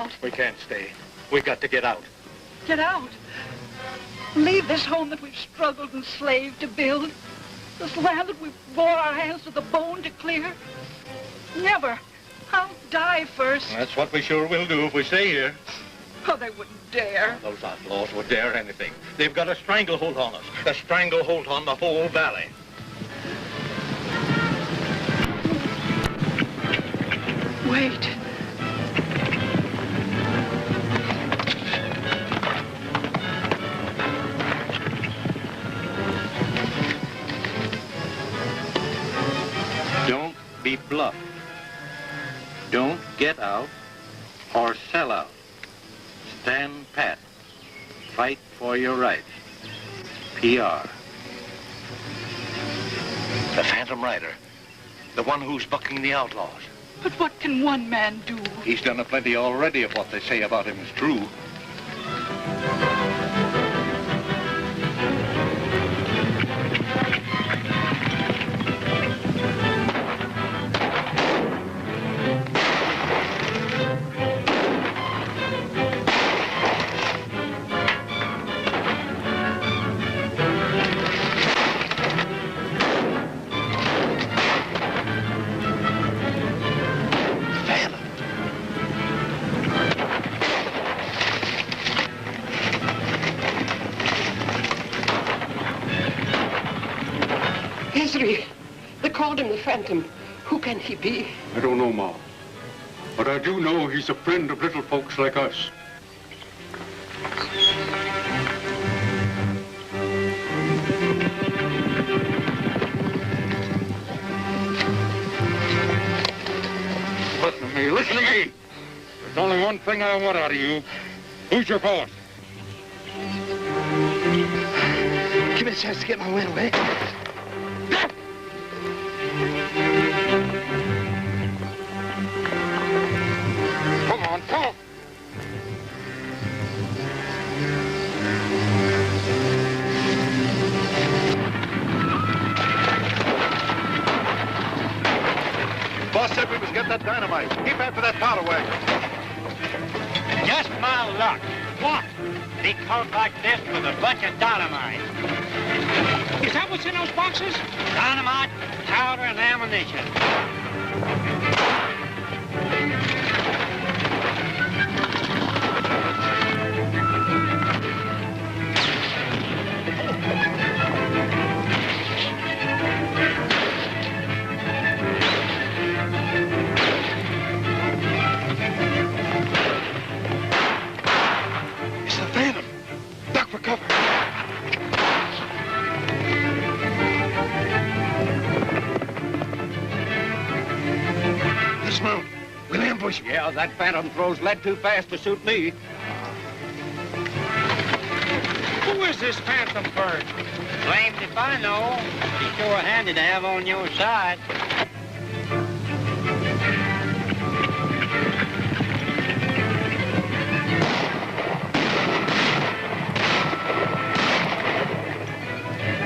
out. We can't stay. We got to get out. Get out. Leave this home that we've struggled and slaved to build. This land that we've bore our hands to the bone to clear. Never. I'll die first. That's what we sure will do if we stay here. Oh, they wouldn't dare. Those outlaws would dare anything. They've got a stranglehold on us. A stranglehold on the whole valley. Wait. Don't be bluffed. Don't get out or sell out. Stand pat. Fight for your rights. PR. The Phantom Rider. The one who's bucking the outlaws. But what can one man do? He's done a plenty already if what they say about him is true. They called him the Phantom. Who can he be? I don't know, Ma. But I do know he's a friend of little folks like us. Listen to me, listen to me. There's only one thing I want out of you. Who's your boss? Give me a chance to get my wind away. Come on, talk. Boss said we was getting that dynamite. Keep after that powder wagon. Just my luck. What? Be caught like this with a bunch of dynamite. Is that what's in those boxes? Dynamite, powder, and ammunition. It's the Phantom. Duck for cover. Dismount. We'll ambush him. Yeah, that Phantom throws lead too fast to suit me. Who is this Phantom bird? Blamed if I know. He's sure handy to have on your side.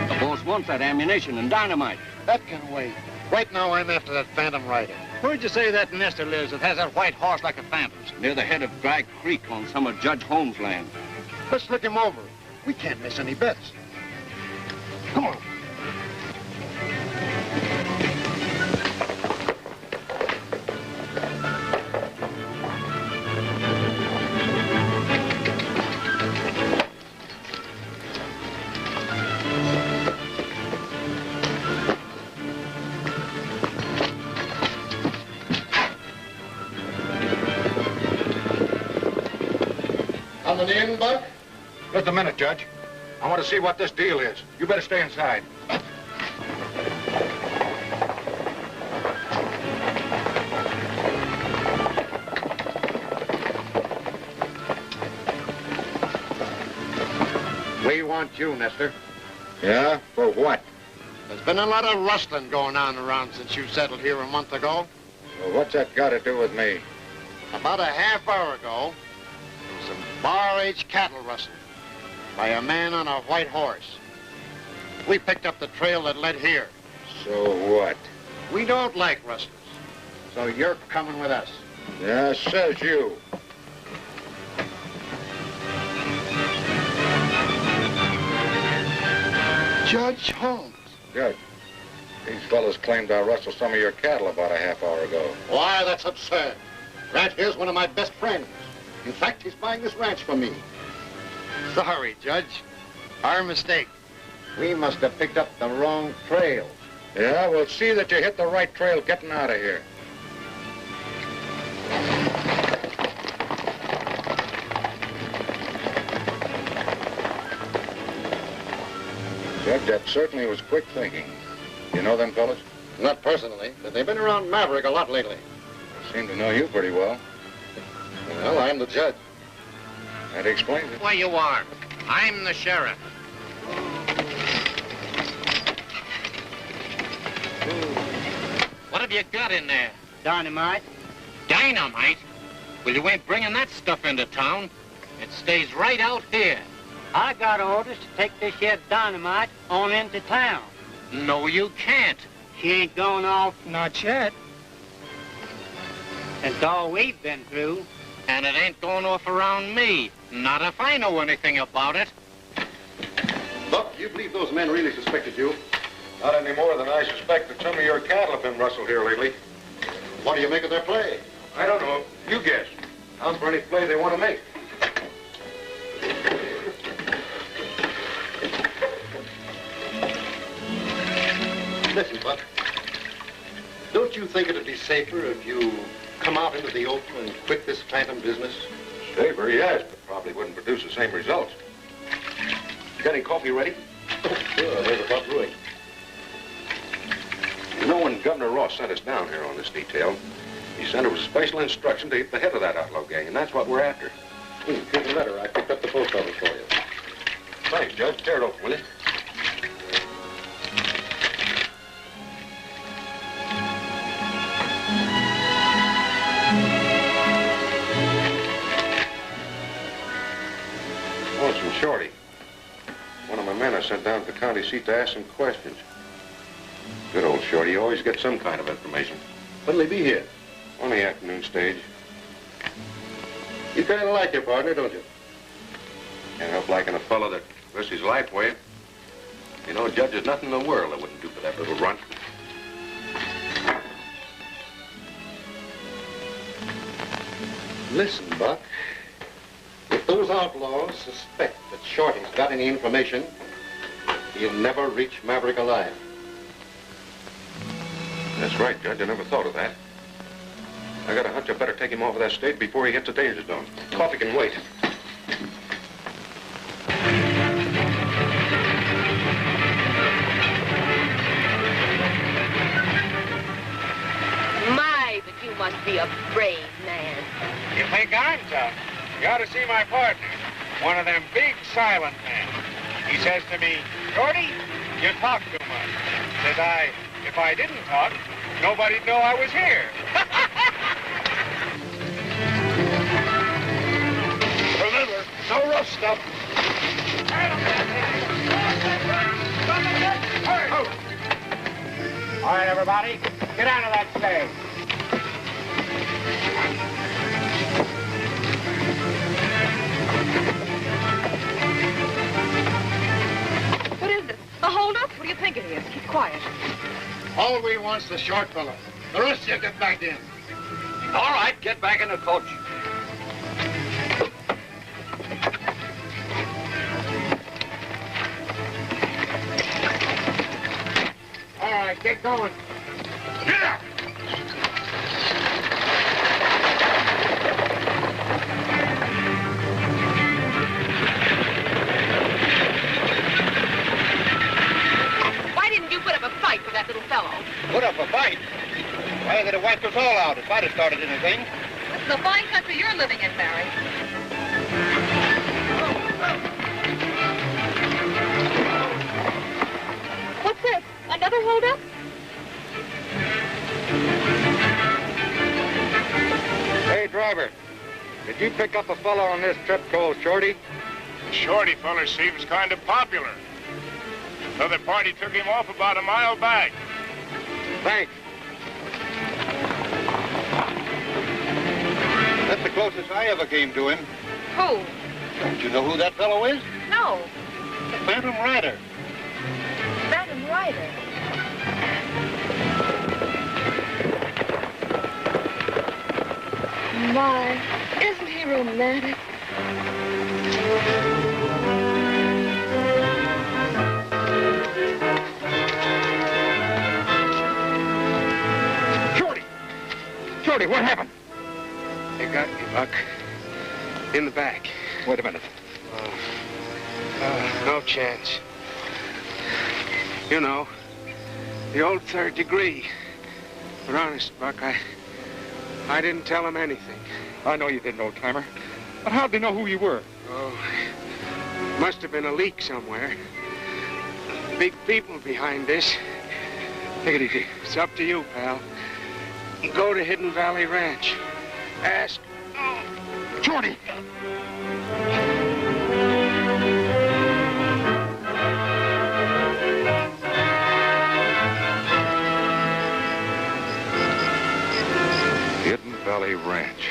The boss wants that ammunition and dynamite. That can wait. Right now, I'm after that Phantom Rider. Where'd you say that nester lives that has that white horse like a phantom's? Near the head of Dry Creek on some of Judge Holmes' land. Let's look him over. We can't miss any bets. Come on. Coming in, Buck? Just a minute, Judge. I want to see what this deal is. You better stay inside. We want you, Nestor. Yeah? For what? There's been a lot of rustling going on around since you settled here a month ago. Well, what's that got to do with me? About a half hour ago, there was some bar-age cattle rustling by a man on a white horse. We picked up the trail that led here. So what? We don't like rustlers, so you're coming with us. Yeah, says you. Judge Holmes. Judge, these fellas claimed I rustled some of your cattle about a half hour ago. Why, that's absurd. Grant here's one of my best friends. In fact, he's buying this ranch from me. Sorry, Judge. Our mistake. We must have picked up the wrong trail. Yeah, we'll see that you hit the right trail getting out of here. Judge, that certainly was quick thinking. You know them fellas? Not personally, but they've been around Maverick a lot lately. They seem to know you pretty well. Well, I'm the judge. That explains it. Where you are. I'm the sheriff. What have you got in there? Dynamite. Dynamite? Well, you ain't bringing that stuff into town. It stays right out here. I got orders to take this here dynamite on into town. No, you can't. She ain't going off. Not yet. That's all we've been through. And it ain't going off around me. Not if I know anything about it. Buck, do you believe those men really suspected you? Not any more than I suspect that some of your cattle have been rustled here lately. What do you make of their play? I don't know. You guess. Sounds for any play they want to make. Listen, Buck. Don't you think it'd be safer if you come out into the open and quit this phantom business? Safer, yes, but probably wouldn't produce the same results. You got any coffee ready? Oh, sure, there's about brewing. You know, when Governor Ross sent us down here on this detail, he sent us a special instruction to get the head of that outlaw gang, and that's what we're after. Here's the letter. I picked up the post office for you. Thanks, Judge. Tear it open, will you? Oh, it's from Shorty. One of my men I sent down to the county seat to ask some questions. Good old Shorty. He always gets some kind of information. When'll he be here? On the afternoon stage. You kind of like your partner, don't you? Can't help liking a fellow that risks his life for you. You know, Judge, there's nothing in the world I wouldn't do for that little runt. Listen, Buck. If those outlaws suspect that Shorty's got any information, he'll never reach Maverick alive. That's right, Judge. I never thought of that. I got a hunch I better take him off of that stage before he hits the danger zone. Coffee can wait. My, but you must be a brave man. You think I'm tough? You ought to see my partner. One of them big silent men. He says to me, Shorty, you talk too much. Says I, if I didn't talk, nobody'd know I was here. Remember, no rough stuff. All right, everybody, get out of that stage. What is this? A hold-up? What do you think it is? Keep quiet. All we want's the short fellow. The rest of you get back in. All right, get back in the coach. All right, get going. Yeah! Why didn't you put up a fight with that little fellow? Put up a fight. Why, they'd have wiped us all out if I'd have started anything. This is a fine country you're living in, Barry. What's this? Another hold-up? Hey, driver. Did you pick up a fellow on this trip called Shorty? The Shorty feller seems kind of popular. Another party took him off about a mile back. Thanks. That's the closest I ever came to him. Who? Don't you know who that fellow is? No. The Phantom Rider. writer. My, isn't he romantic? Shorty, what happened? They got me, Buck. In the back. Wait a minute. No chance. You know, the old third degree. But honest, Buck, I didn't tell him anything. I know you didn't, old-timer. But how'd they know who you were? Oh, must have been a leak somewhere. Big people behind this. Take it easy. It's up to you, pal. Go to Hidden Valley Ranch. Ask... Shorty! Hidden Valley Ranch.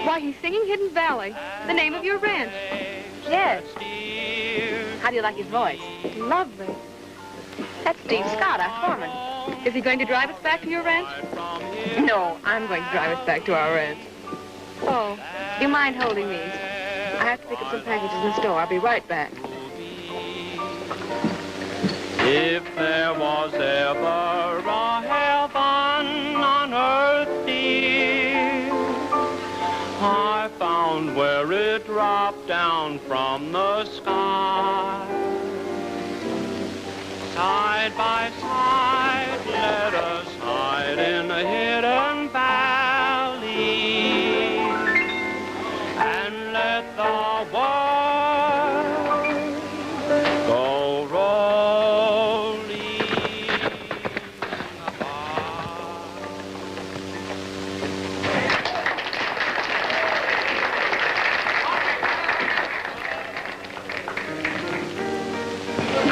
Why, he's singing Hidden Valley, the name of your ranch. Yes. How do you like his voice? Lovely. That's Steve Scott, our foreman. Is he going to drive us back to your ranch? No, I'm going to drive us back to our ranch. Oh. Do you mind holding these? I have to pick up some packages in the store. I'll be right back. If there was ever a heaven on earth, dear, I found where it dropped down from the sky. Side by side, let us hide in a hidden valley and let the world go rolling by.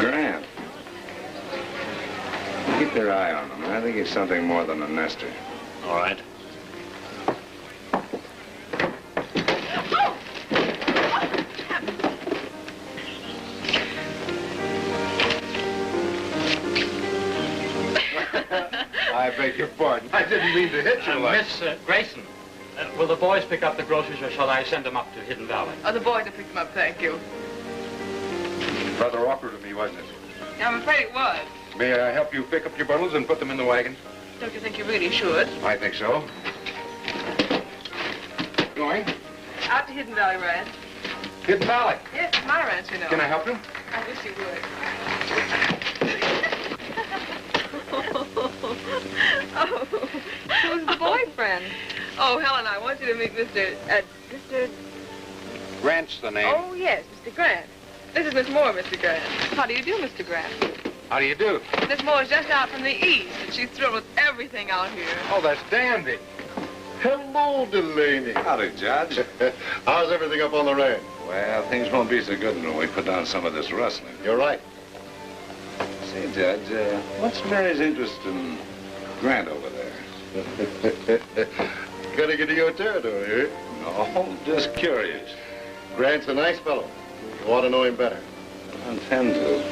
Grant. Keep your eye on him. I think he's something more than a nester. All right. I beg your pardon. I didn't mean to hit you like... Miss Grayson, will the boys pick up the groceries or shall I send them up to Hidden Valley? Oh, the boys will pick them up, thank you. Rather awkward of me, wasn't it? I'm afraid it was. May I help you pick up your bundles and put them in the wagon? Don't you think you really should? I think so. Going? Out to Hidden Valley Ranch. Hidden Valley? Yes, it's my ranch, you know. Can I help you? I wish you would. Oh, who's the boyfriend? Oh, Helen, I want you to meet Mr. Grant's the name. Oh, yes, Mr. Grant. This is Miss Moore, Mr. Grant. How do you do, Mr. Grant? How do you do? Miss Moore's just out from the east, and she's thrilled with everything out here. Oh, that's dandy. Hello, Delaney. Howdy, Judge. How's everything up on the ranch? Well, things won't be so good until we put down some of this rustling. You're right. Say, Judge, what's Mary's interest in Grant over there? Gotta get to your territory, eh? No, just curious. Grant's a nice fellow. You ought to know him better. I intend to.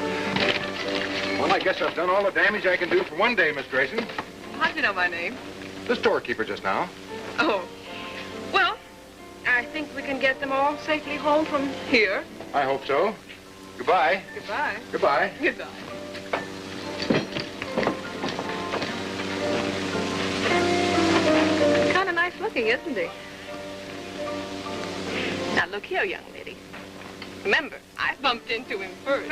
Well, I guess I've done all the damage I can do for one day, Miss Grayson. How'd you know my name? The storekeeper just now. Oh. Well, I think we can get them all safely home from here. I hope so. Goodbye. Goodbye. Goodbye. Goodbye. Kind of nice looking, isn't he? Now, look here, young lady. Remember, I bumped into him first.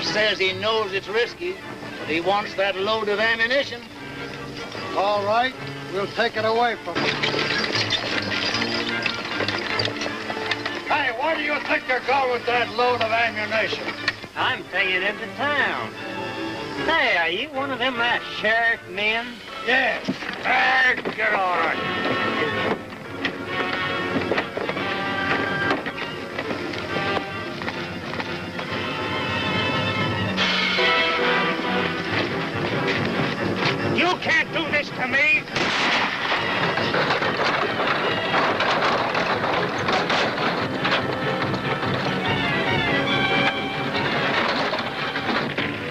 Says he knows it's risky, but he wants that load of ammunition. All right, we'll take it away from him. Hey, where do you think you're going with that load of ammunition? I'm taking it to town. Hey, are you one of them sheriff men? Yeah. Get all right. You can't do this to me!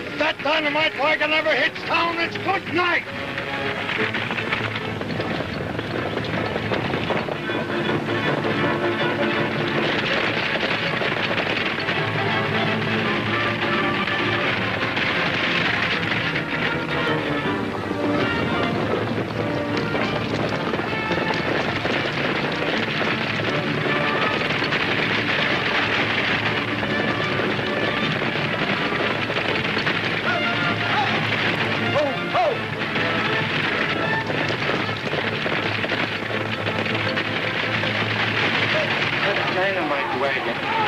If that dynamite wagon ever hits town, it's good night! Dynamite wagon.